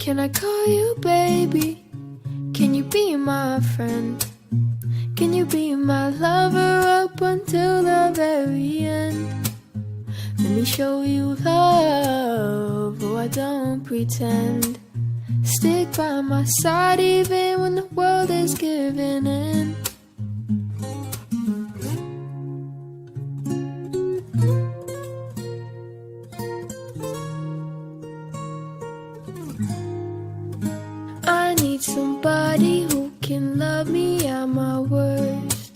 Can I call you baby? Can you be my friend? Can you be my lover up until the very end? Let me show you love, oh I don't pretend. Stick by my side even when the world is giving in. I need somebody who can love me at my worst.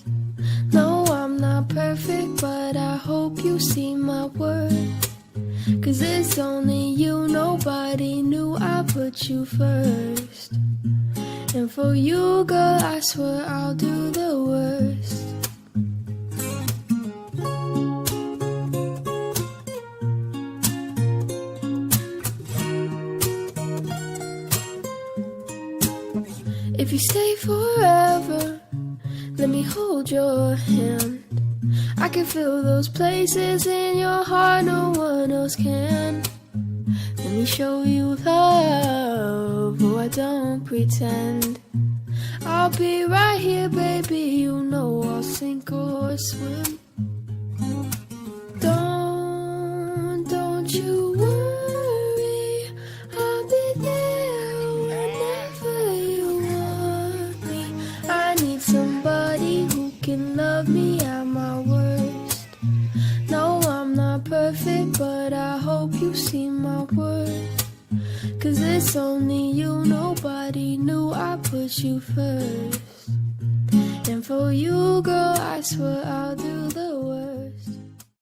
No, I'm not perfect, but I hope you see my worth. 'Cause it's only you, nobody knew I put you first. And for you, girl, I swear I'll do the worst. If you stay forever, let me hold your hand. I can feel those places in your heart no one else can. Let me show you love, oh I don't pretend. I'll be right here, baby, you know I'll sink or swim. Don't you worry, I'll be there whenever you want me. I need somebody who can love me at my worst. No, I'm not perfect, but I hope you see my worth. 'Cause it's only you, nobody knew I put you first. And for you, girl, I swear I'll do